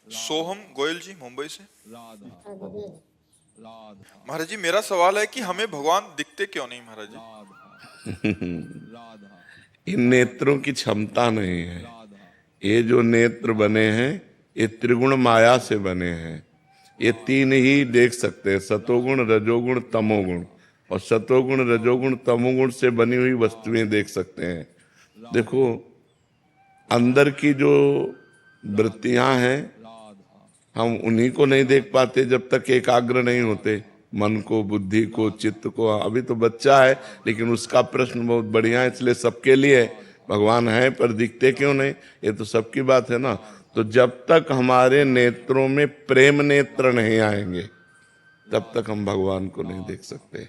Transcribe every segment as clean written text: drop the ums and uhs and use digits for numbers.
सोहम गोयल जी, मुंबई से। राधा राधा महाराज जी, मेरा सवाल है कि हमें भगवान दिखते क्यों नहीं महाराज जी? राधा इन नेत्रों की क्षमता नहीं है। राधा ये जो नेत्र बने हैं ये त्रिगुण माया से बने हैं। ये तीन ही देख सकते हैं, सतोगुण, रजोगुण, तमोगुण। और सतोगुण, रजोगुण, तमोगुण से बनी हुई वस्तुएं देख सकते हैं। देखो, अंदर की जो वृत्तियां हैं हम उन्हीं को नहीं देख पाते जब तक एकाग्र नहीं होते, मन को, बुद्धि को, चित्त को। अभी तो बच्चा है, लेकिन उसका प्रश्न बहुत बढ़िया है, इसलिए सबके लिए है। भगवान है पर दिखते क्यों नहीं, ये तो सबकी बात है ना। तो जब तक हमारे नेत्रों में प्रेम नेत्र नहीं आएंगे तब तक हम भगवान को नहीं देख सकते।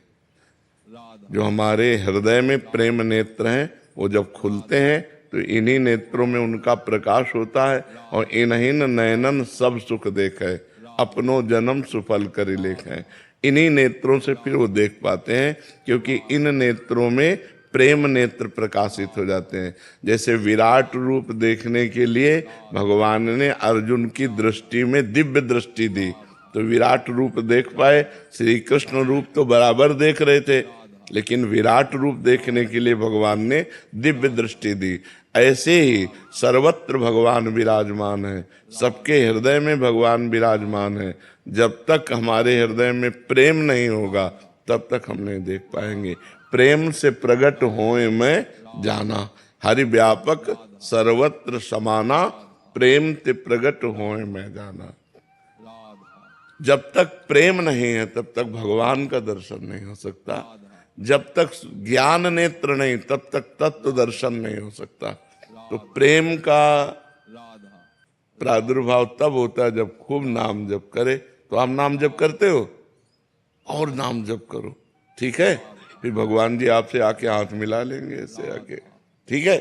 जो हमारे हृदय में प्रेम नेत्र हैं वो जब खुलते हैं तो इन्हीं नेत्रों में उनका प्रकाश होता है। और इन्हीं नयनन सब सुख देखे, अपनो जन्म सुफल करि लेखे। इन्हीं नेत्रों से फिर वो देख पाते हैं, क्योंकि इन नेत्रों में प्रेम नेत्र प्रकाशित हो जाते हैं। जैसे विराट रूप देखने के लिए भगवान ने अर्जुन की दृष्टि में दिव्य दृष्टि दी तो विराट रूप देख पाए। श्री कृष्ण रूप तो बराबर देख रहे थे, लेकिन विराट रूप देखने के लिए भगवान ने दिव्य दृष्टि दी। ऐसे ही सर्वत्र भगवान विराजमान है, सबके हृदय में भगवान विराजमान है। जब तक हमारे हृदय में प्रेम नहीं होगा तब तक हम नहीं देख पाएंगे। प्रेम से प्रकट होए मैं जाना, हरि व्यापक सर्वत्र समाना, प्रेम ते प्रकट होए मैं जाना। जब तक प्रेम नहीं है तब तक भगवान का दर्शन नहीं हो सकता। जब तक ज्ञान नेत्र नहीं तब तक तत्व दर्शन नहीं हो सकता। तो प्रेम का प्रादुर्भाव तब होता है जब खूब नाम जप करे। तो आप नाम जप करते हो, और नाम जप करो, ठीक है। फिर भगवान जी आपसे आके हाथ मिला लेंगे, ऐसे आके, ठीक है।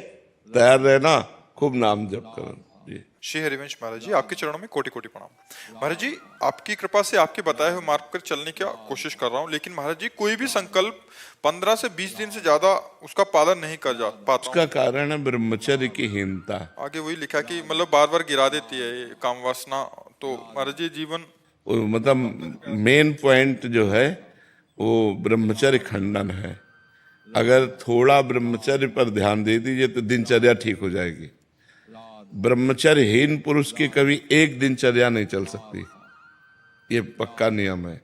तैयार रहना, खूब नाम जप करो जी। श्री हरिवंश महाराज जी, आपके चरणों में कोटि कोटि प्रणाम। महाराज जी, आपकी कृपा से आपके बताए हुए मार्ग पर चलने की कोशिश कर रहा हूँ, लेकिन महाराज जी कोई भी संकल्प 15 से 20 दिन से ज्यादा उसका पालन नहीं कर पाता उसका हूँ। कारण है ब्रह्मचर्य की हीनता। आगे वही लिखा कि मतलब बार बार गिरा देती है ये काम वासना। तो महाराज जी जीवन मतलब मेन पॉइंट जो है वो ब्रह्मचर्य खंडन है। अगर थोड़ा ब्रह्मचर्य पर ध्यान दे दीजिए तो दिनचर्या ठीक हो जाएगी। ब्रह्मचर्यहीन पुरुष की कभी एक दिनचर्या नहीं चल सकती, ये पक्का नियम है।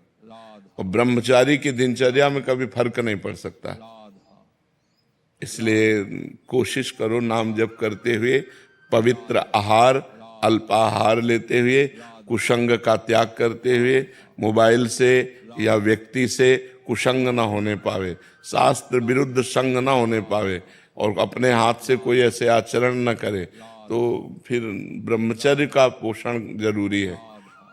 और ब्रह्मचारी की दिनचर्या में कभी फर्क नहीं पड़ सकता। इसलिए कोशिश करो नाम जप करते हुए पवित्र आहार, अल्पाहार लेते हुए, कुसंग का त्याग करते हुए, मोबाइल से या व्यक्ति से कुसंग न होने पावे, शास्त्र विरुद्ध संग न होने पावे, और अपने हाथ से कोई ऐसे आचरण न करे। तो फिर ब्रह्मचर्य का पोषण जरूरी है।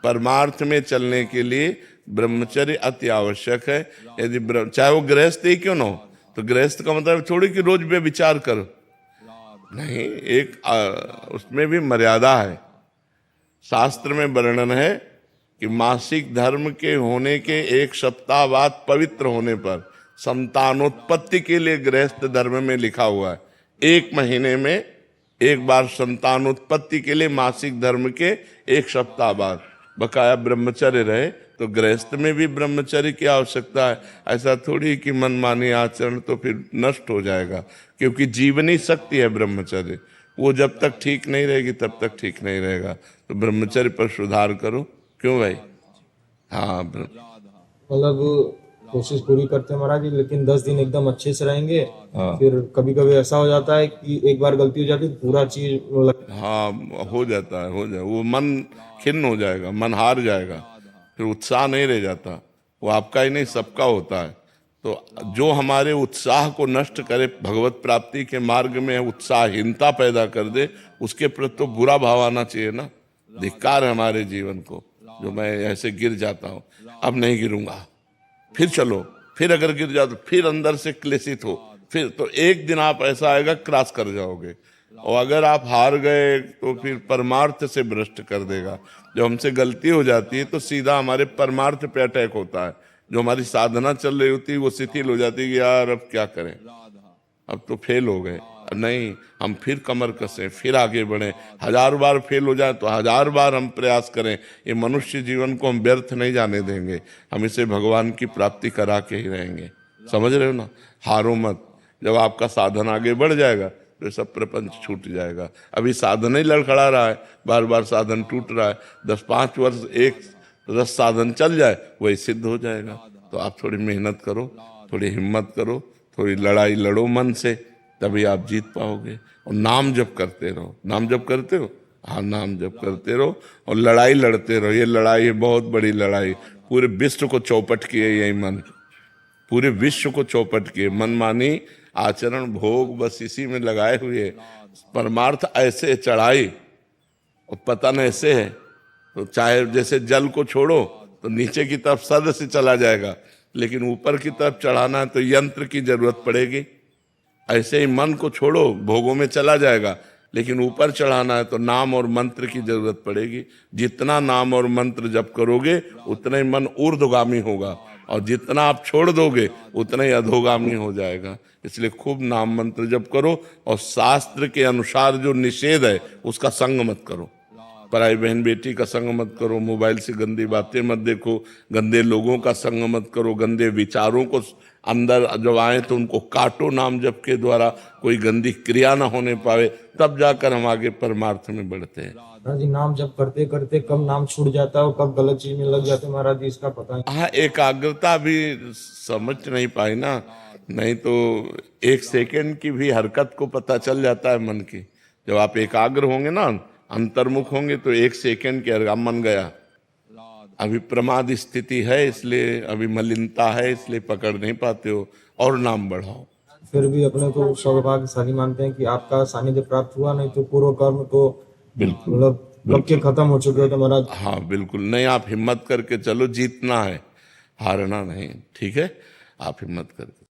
परमार्थ में चलने के लिए ब्रह्मचर्य अति आवश्यक है। यदि चाहे वो गृहस्थ ही क्यों ना हो, तो गृहस्थ का मतलब थोड़ी कि रोज पे विचार करो, नहीं, एक उसमें भी मर्यादा है। शास्त्र में वर्णन है कि मासिक धर्म के होने के 1 सप्ताह बाद पवित्र होने पर संतानोत्पत्ति के लिए गृहस्थ धर्म में लिखा हुआ है 1 महीने में एक बार संतानोत्पत्ति के लिए मासिक धर्म के 1 सप्ताह बाद बकाया ब्रह्मचर्य रहे। तो गृहस्थ में भी ब्रह्मचर्य की आवश्यकता है। ऐसा थोड़ी कि मनमानी आचरण तो फिर नष्ट हो जाएगा, क्योंकि जीवनी शक्ति है ब्रह्मचर्य। वो जब तक ठीक नहीं रहेगी तब तक ठीक नहीं रहेगा। तो ब्रह्मचर्य पर सुधार करो, क्यों भाई? हाँ, मतलब कोशिश पूरी करते हैं महाराज जी, लेकिन 10 दिन एकदम अच्छे से रहेंगे। हाँ। फिर कभी कभी ऐसा हो जाता है कि एक बार गलती हो जाती है पूरा चीज हाँ, हो जाता है, हो जाए, वो मन खिन्न हो जाएगा, मन हार जाएगा, फिर उत्साह नहीं रह जाता। वो आपका ही नहीं सबका होता है। तो जो हमारे उत्साह को नष्ट करे, भगवत प्राप्ति के मार्ग में उत्साहहीनता पैदा कर दे, उसके प्रति तो बुरा भाव आना चाहिए ना। धिक्कार है हमारे जीवन को, जो मैं ऐसे गिर जाता हूँ, अब नहीं गिरूंगा, फिर चलो, फिर अगर गिर जाओ तो फिर अंदर से क्लेशित हो, फिर तो एक दिन आप ऐसा आएगा क्रॉस कर जाओगे। और अगर आप हार गए तो फिर परमार्थ से भ्रष्ट कर देगा। जब हमसे गलती हो जाती है तो सीधा हमारे परमार्थ पे अटैक होता है। जो हमारी साधना चल रही होती है वो शिथिल हो जाती है कि यार अब क्या करें, अब तो फेल हो गए। नहीं, हम फिर कमर कसें, फिर आगे बढ़ें। 1000 बार फेल हो जाए तो 1000 बार हम प्रयास करें। ये मनुष्य जीवन को हम व्यर्थ नहीं जाने देंगे, हम इसे भगवान की प्राप्ति करा के ही रहेंगे। समझ रहे हो ना? हारो मत। जब आपका साधन आगे बढ़ जाएगा तो ये सब प्रपंच छूट जाएगा। अभी साधन ही लड़खड़ा रहा है, बार बार साधन टूट रहा है। 10-5 वर्ष एक रस साधन चल जाए, वही सिद्ध हो जाएगा। तो आप थोड़ी मेहनत करो, थोड़ी हिम्मत करो, थोड़ी लड़ाई लड़ो मन से, तभी आप जीत पाओगे। और नाम जप करते रहो। नाम जप करते हो? हाँ, नाम जप करते रहो और लड़ाई लड़ते रहो। ये लड़ाई है बहुत बड़ी लड़ाई, पूरे विश्व को चौपट किए यही मन, पूरे विश्व को चौपट किए। मनमानी आचरण भोग बस इसी में लगाए हुए। परमार्थ ऐसे चढ़ाई और पतन ऐसे है। तो चाहे जैसे जल को छोड़ो तो नीचे की तरफ सद से चला जाएगा, लेकिन ऊपर की तरफ चढ़ाना है तो यंत्र की जरूरत पड़ेगी। ऐसे ही मन को छोड़ो, भोगों में चला जाएगा, लेकिन ऊपर चढ़ाना है तो नाम और मंत्र की जरूरत पड़ेगी। जितना नाम और मंत्र जप करोगे उतना ही मन ऊर्ध्वगामी होगा, और जितना आप छोड़ दोगे उतना ही अधोगामी हो जाएगा। इसलिए खूब नाम मंत्र जप करो, और शास्त्र के अनुसार जो निषेध है उसका संग मत करो। पराई बहन बेटी का संग मत करो, मोबाइल से गंदी बातें मत देखो, गंदे लोगों का संग मत करो, गंदे विचारों को अंदर जब आए तो उनको काटो नाम जप के द्वारा, कोई गंदी क्रिया ना होने पावे, तब जाकर हम आगे परमार्थ में बढ़ते हैं। महाराज जी, नाम जप करते करते कब नाम छूट जाता है और कब गलत चीज में लग जाते हैं महाराज जी, इसका पता नहीं। हाँ, एकाग्रता भी समझ नहीं पाई ना, नहीं तो 1 सेकंड की भी हरकत को पता चल जाता है मन की। जब आप एकाग्र होंगे ना, अंतर्मुख होंगे, तो 1 सेकंड के हरकत मन गया। अभी प्रमाद स्थिति है, इसलिए अभी मलिनता है, इसलिए पकड़ नहीं पाते हो, और नाम बढ़ाओ। फिर भी अपने को सौभाग्यशाली मानते हैं कि आपका सानिध्य प्राप्त हुआ, नहीं तो पूर्व कर्म को बिल्कुल मतलब कब के खत्म हो चुके हो तो महाराज। हाँ बिल्कुल, नहीं आप हिम्मत करके चलो, जीतना है, हारना नहीं। ठीक है, आप हिम्मत करके